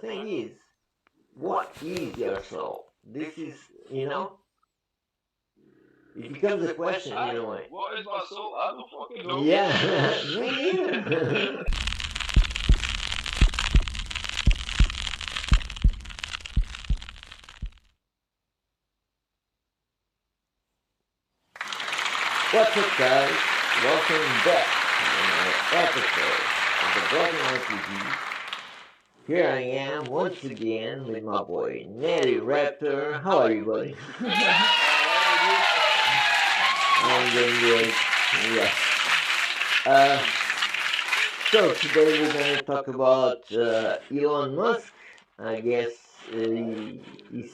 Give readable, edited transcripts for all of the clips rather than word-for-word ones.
thing is, what is your soul? This is, you know, it becomes a question in a way. What is my soul? I don't fucking know. Yeah, me neither. What's up, guys? Welcome back to another episode of the Broken RPG. Here I am once again with my boy Natty Raptor. How are you, buddy? I'm doing great. Yeah. Uh, so today we're gonna talk about Elon Musk. I guess he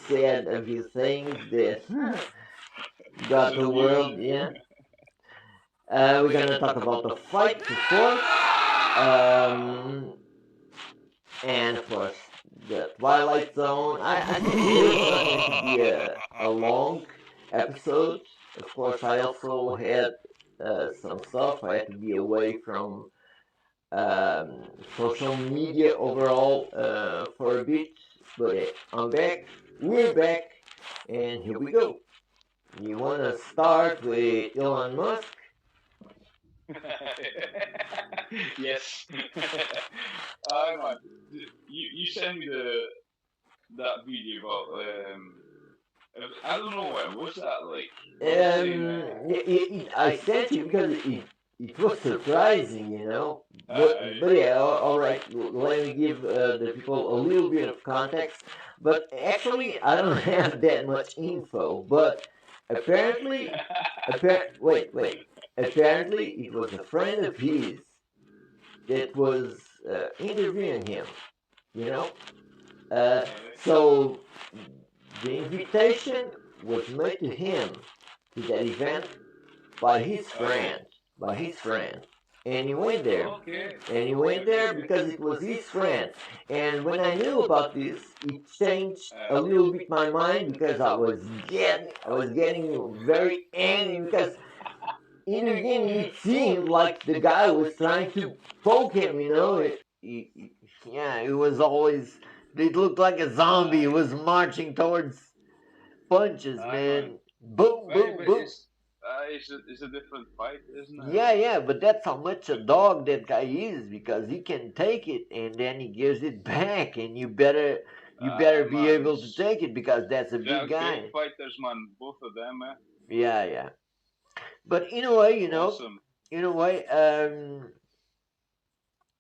said a few things that got the world. Yeah. We're gonna talk about the fight, of course, and of course the Twilight Zone. I think it's not going to be a long episode. Of course, I also had some stuff. I had to be away from social media overall for a bit, but I'm back. We're back, and here we go. You want to start with Elon Musk? Yes. Man, you sent me that video about I don't know what's that like. I sent you because it was surprising, you know. But yeah, all right. Let me give the people a little bit of context. But actually, I don't have that much info. But apparently, wait. Apparently, it was a friend of his that was interviewing him. You know. So the invitation was made to him to that event by his friend, and he went there. And he went there because it was his friend. And when I knew about this, it changed a little bit my mind because I was getting very angry because in the beginning it seemed like the guy was trying to poke him, you know. Yeah, it was always. It looked like a zombie. It was marching towards punches, man. Boom, boom, boom. It's a different fight, isn't it? Yeah, but that's how much a dog that guy is because he can take it and then he gives it back, and you better be able to take it because that's a big guy. Great fighters, man. Both of them, eh? Yeah. But in a way, Awesome.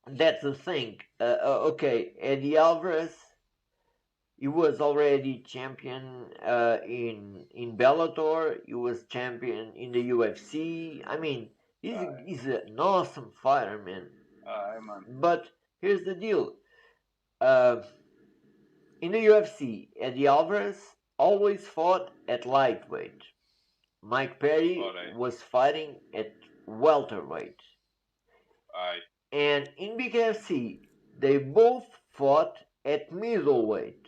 that's the thing. Okay, Eddie Alvarez, he was already champion in Bellator. He was champion in the UFC. I mean, he's an awesome fighter, man. Man. But here's the deal. Uh, in the UFC, Eddie Alvarez always fought at lightweight. Mike Perry was fighting at welterweight. Aye. And in BKFC, they both fought at middleweight.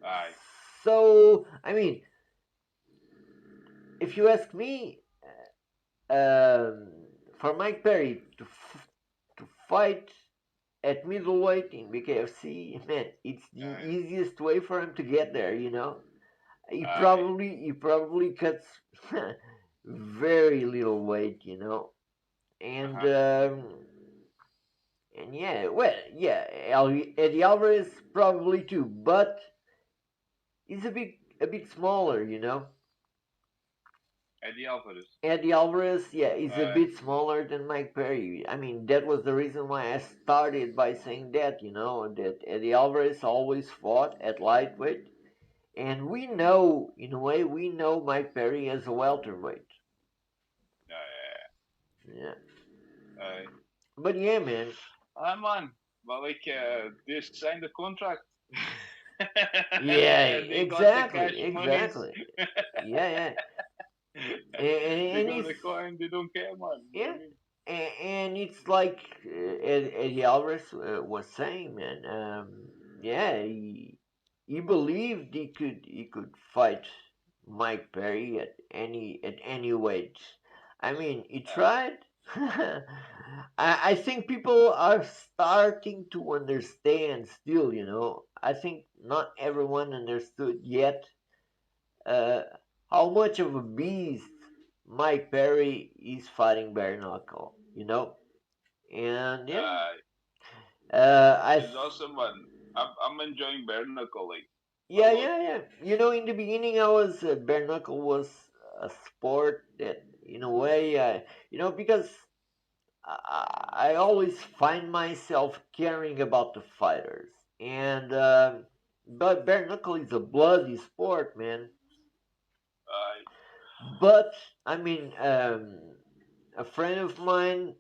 Aye. So, I mean, if you ask me, for Mike Perry to fight at middleweight in BKFC, man, it's the easiest way for him to get there. You know, he probably cuts very little weight. You know, and yeah, well, yeah, Eddie Alvarez probably too, but he's a bit smaller. You know. Eddie Alvarez, yeah, is a bit smaller than Mike Perry. I mean, that was the reason why I started by saying that, you know, that Eddie Alvarez always fought at lightweight. And we know, in a way, we know Mike Perry as a welterweight. Yeah. But yeah, man. Man. But like, they signed the contract. Yeah, exactly. Yeah. They got the coin, they don't care, man. Yeah. And it's like Eddie Alvarez was saying, man. Yeah, he believed he could fight Mike Perry at any weight. I mean, he tried. I think people are starting to understand still, you know. I think not everyone understood yet uh, how much of a beast Mike Perry is fighting bare knuckle, you know. And yeah, Uh, I it's awesome, man. I'm enjoying bare knuckle like a yeah, lot. yeah, yeah. You know, in the beginning, I was bare knuckle was a sport that, in a way, you know, because I always find myself caring about the fighters, and but bare knuckle is a bloody sport, man. Uh, But I mean, a friend of mine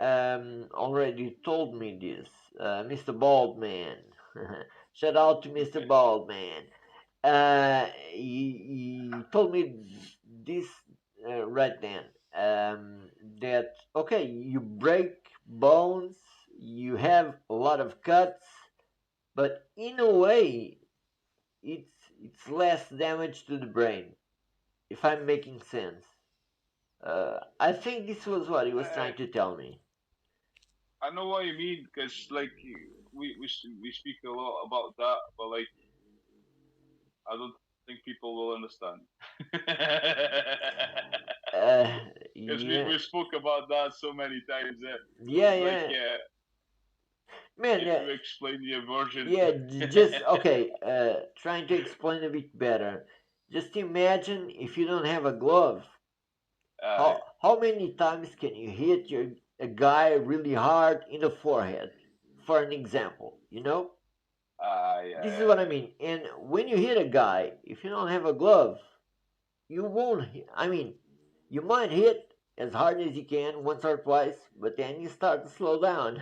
already told me this, Mr. Baldman. Shout out to Mr. Baldman. He told me this right then, that okay, you break bones, you have a lot of cuts, but in a way, it's less damage to the brain. If I'm making sense, I think this was what he was trying to tell me. I know what you mean because like we speak a lot about that, but like I don't think people will understand. Uh, Because yeah, we spoke about that so many times. yeah, It's like yeah, man. if you explain your version, Yeah, just okay. Trying to explain a bit better. Just imagine if you don't have a glove. uh, How many times can you hit a guy really hard in the forehead? For an example, you know. This is what I yeah, mean. And when you hit a guy, if you don't have a glove, you won't. I mean, you might hit as hard as you can once or twice, but then you start to slow down.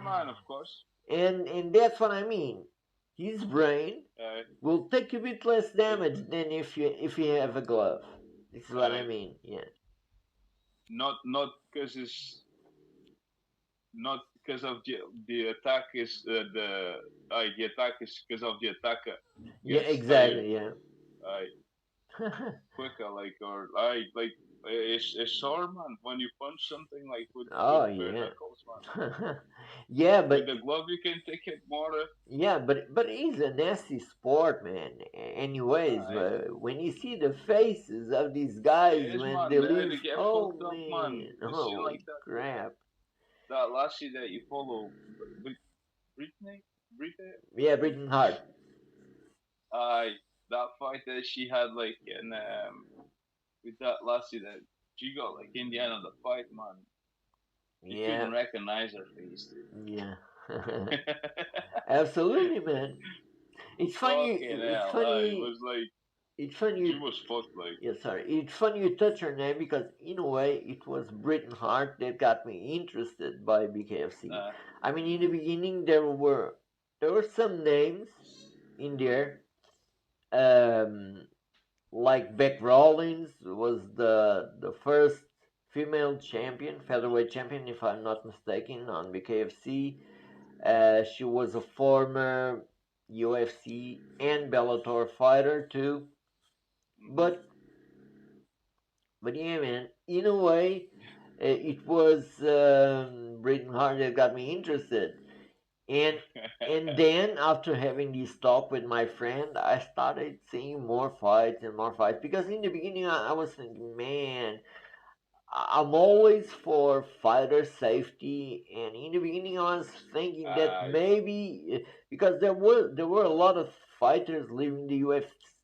man, of course. And that's what I mean. His brain Uh, will take a bit less it, damage than if you have a glove. This is what I uh, mean. Yeah. not because it's not because of the attack is the attack is because of the attacker Yeah. gets tired. Exactly. Yeah. Uh, quicker, like or like it's sore, man. When you punch something like with Oh bare yeah. knuckles, man. Yeah, With but the glove, you can take it more. yeah, but it's a nasty sport, man. Anyways, Uh, when you see the faces of these it guys is, when they man. They lose, get oh fucked up, man. man, You see holy like that crap. that lassie that you follow, Britney, Britney. Yeah, breathing hard. Uh, that fight that she had like in with that lassie that she got like in the end of the fight, man. You Yeah, couldn't recognize her face, yeah. dude. Absolutely, man. It's funny. Fucking It's hell, it funny. was like It's funny. she was fucked, like. Yeah, sorry. It's funny you touch her name because in a way it was Britain Hart that got me interested by BKFC. Uh, I mean, in the beginning there were some names in there, um, like Beck Rawlins was the first female champion, featherweight champion, if I'm not mistaken, on BKFC. She was a former UFC and Bellator fighter too. mhm. But yeah, man, in a way, it was Britain Hart that got me interested. And then after having this talk with my friend, I started seeing more fights and more fights because in the beginning I was thinking, man, I'm always for fighter safety, and in the beginning I was thinking that uh, maybe because there were a lot of fighters leaving the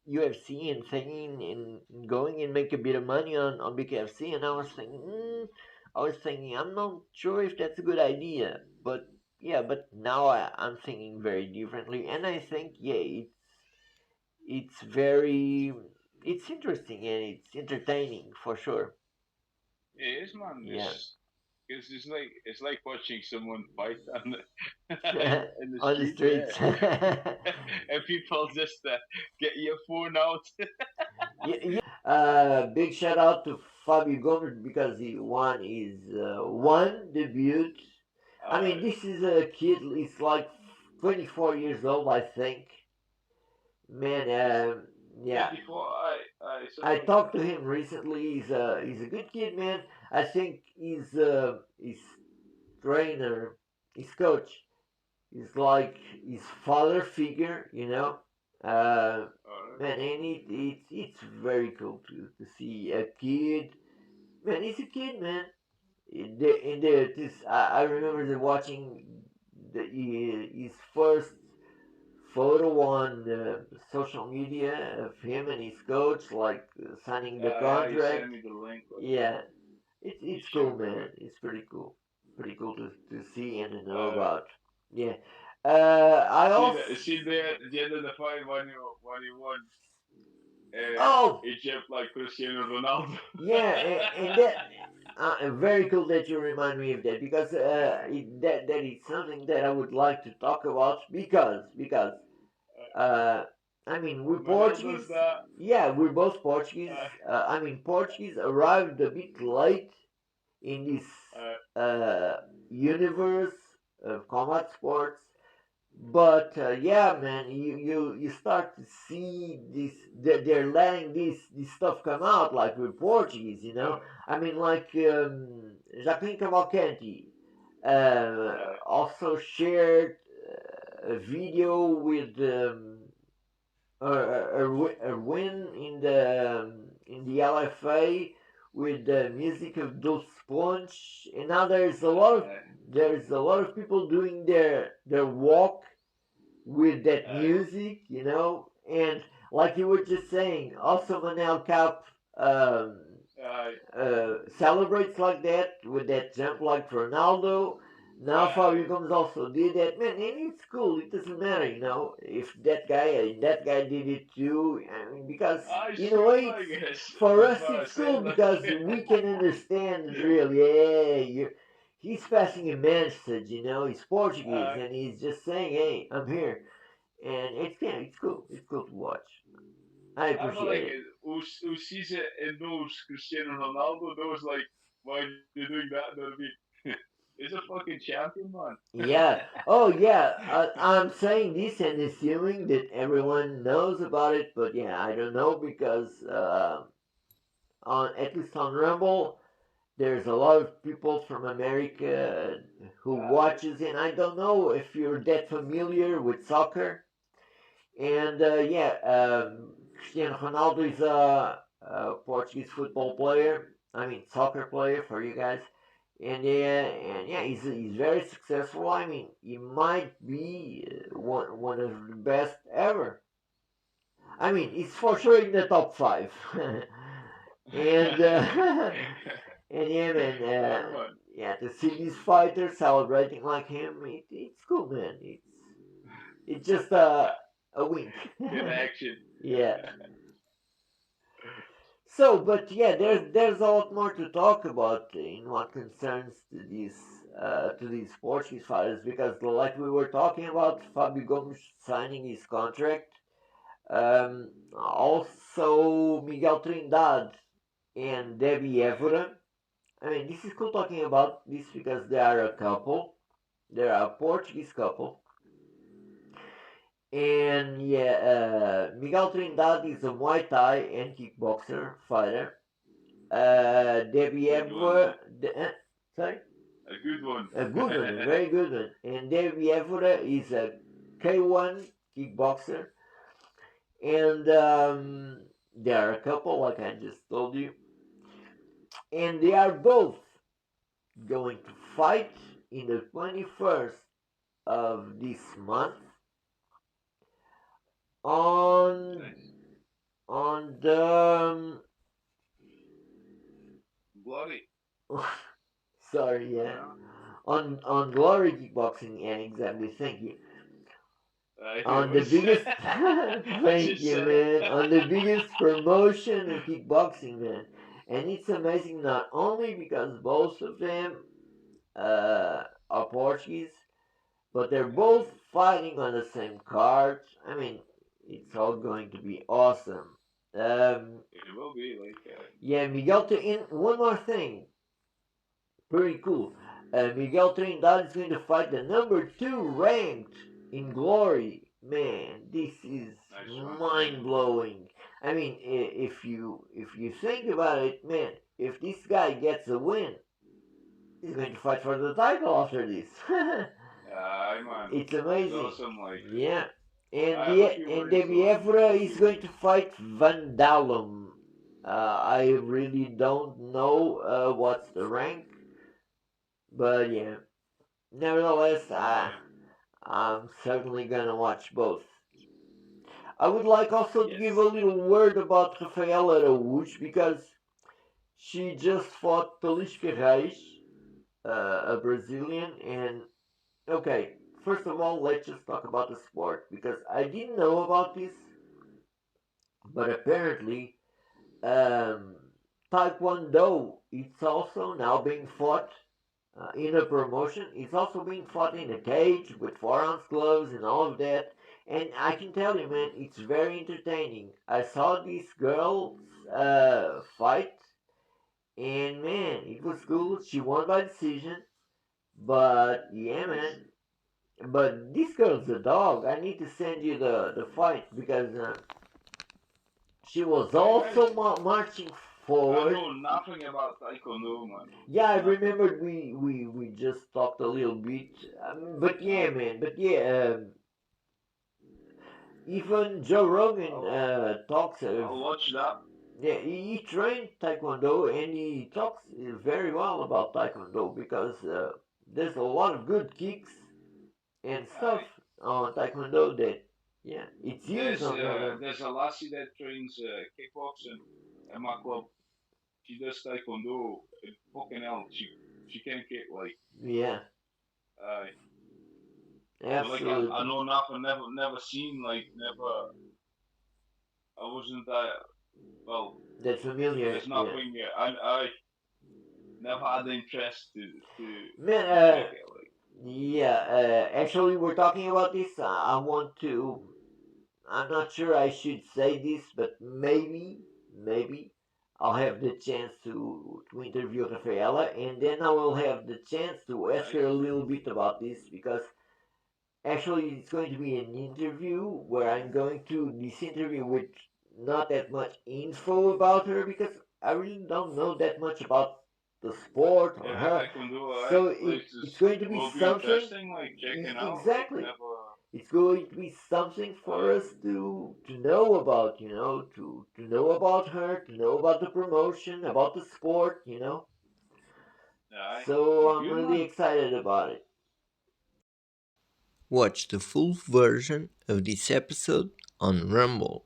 UFC and thinking and going and make a bit of money on BKFC, and I was thinking I'm not sure if that's a good idea, but yeah, but now I'm thinking very differently, and I think yeah, it's very it's interesting and it's entertaining for sure. it is, man. Yeah. It's like watching someone fight on the, in the On the street, yeah. streets. Yeah, And people just get your phone out. yeah. Big shout out to Fabio Gomes because he won his one debut. I Uh, mean, this is a kid. He's like 24 years old, I think. Man, yeah. 24. I I someone. talked to him recently. He's a good kid, man. I think his trainer, his coach, is like his father figure, you know. Uh, Alright. Man, and it's very cool to see a kid. Man, he's a kid, man. I remember watching his first photo on social media of him and his coach, like signing the Yeah, you contract. sent me the link. Like, Yeah, you it's showed cool, me. man. It's pretty cool to see and to know Uh, about. Yeah. I also. see there at the end of the fight when you won, Oh, Egypt like Cristiano Ronaldo. yeah, and that very cool that you remind me of that because that is something that I would like to talk about because uh, I mean we're When else Portuguese. does that? Yeah, we're both Portuguese. Uh, I mean Portuguese arrived a bit late in this universe of combat sports. But yeah, man, you start to see this. They're letting this stuff come out like with Portuguese, you know. uh, I mean, like Jacqueline Cavalcanti also shared a video with a win in the LFA with the music of Dulce Ponch, and now there's a lot of people doing their walk with that music, you know, and like you were just saying, also Manel Cap um, uh, celebrates like that with that jump like Ronaldo. Now Fabio Gomes also did that, man, and it's cool. It doesn't matter, you know, if that guy did it too. I mean, because it's in a cool, way, I guess. for That's us what I it's said. cool because we can understand really. Yeah, he's passing a message, you know. He's Portuguese uh, and he's just saying, "Hey, I'm here." And it's cool. It's cool to watch. I I feel like appreciate it. who sees it and knows Cristiano Ronaldo knows like why they're doing that. Know what I mean? He's a fucking champion, man. Yeah. Oh, yeah. I'm saying this and assuming that everyone knows about it, but yeah, I don't know because on at least on Rumble, there's a lot of people from America who watches, and I don't know if you're that familiar with soccer. And yeah, Cristiano Ronaldo is a Portuguese football player. I mean, soccer player for you guys. And yeah, he's very successful. I mean, he might be one of the best ever. I mean, he's for sure in the top five. and and yeah, man, Alright, man. yeah, to see these fighters celebrating like him, it's cool, man. It's just a wink. Connection. Yeah. So, but yeah, Oh, there's a lot more to talk about in what concerns to these Portuguese fighters because, like we were talking about, Fabio Gomes signing his contract, also Miguel Trindade and Debbie Évora. I mean, this is cool talking about this because they are a couple. They're a Portuguese couple. And yeah, Miguel Trindade is a Muay Thai and kickboxer fighter. Debbie good one, Évora, man. sorry, A good one. a good one, a very good one. And Debbie Évora is a K1 kickboxer, and they are a couple, like I just told you, and they are both going to fight in the 21st of this month on Nice. on the Bloody. sorry, yeah, Yeah. on Glory Kickboxing, and exactly, thank you. It On the was. biggest, I thank just you, said it. man, on the biggest promotion in kickboxing, man. And it's amazing not only because both of them are Portuguese, but they're both fighting on the same card. I mean, it's all going to be awesome. Um, It will be like. yeah, Miguel. In one more thing, pretty cool. Miguel Trindade is going to fight the number two ranked in Glory, man, this is Nice one. mind blowing. I mean, if you think about it, man, if this guy gets a win, he's going to fight for the title after this. Yeah, man. It's It's amazing. awesome. Like, Yeah. And I'm the looking and forward to it. Evra is going to fight Van Dalen. I really don't know what's the rank, but yeah. Nevertheless, I'm certainly gonna watch both. I would like also to give Yes. a little word about Rafaela Araújo because she just fought Feliz Ferreira, a Brazilian, and okay, first of all, let's just talk about the sport because I didn't know about this, but apparently, um, Taekwondo it's also now being fought in a promotion. It's also being fought in a cage with 4 ounce gloves and all of that. And I can tell you, man, it's very entertaining. I saw this girl fight, and man, it was cool. She won by decision, but yeah, man. Nice. But this girl's a dog. I need to send you the fight because she was Okay, nice. also marching I forward. know nothing about Taekwondo, man. Yeah, I Nothing. remembered we just talked a little bit. But yeah, man. But yeah, even Joe Rogan I'll, talks. I'll watch that. Yeah, he trained Taekwondo and he talks very well about Taekwondo because there's a lot of good kicks and stuff Aye. on Taekwondo that yeah, it's used There's on the other. there's a lassie that trains kickboxing at my club. She does Taekwondo. Fucking hell, she can kick like. Yeah, Uh, but like I absolutely. know nothing. Never seen like never. I wasn't that well. That's familiar. There's Yeah, nothing. I never had the interest man. to check it. Like, Yeah. Actually, we're talking about this. I want to. I'm not sure I should say this, but maybe I'll have the chance to interview Rafaela, and then I will have the chance to ask nice. her a little bit about this because actually it's going to be an interview where I'm going to this interview with not that much info about her because I really don't know that much about the sport or Yeah, her. Taekwondo. So Like it's this going to be will be something interesting. Like checking out. Like exactly. never. It's going to be something for I us to know about, to know about her, to know about the promotion, about the sport, I So I'm good really man. excited about it. Watch the full version of this episode on Rumble.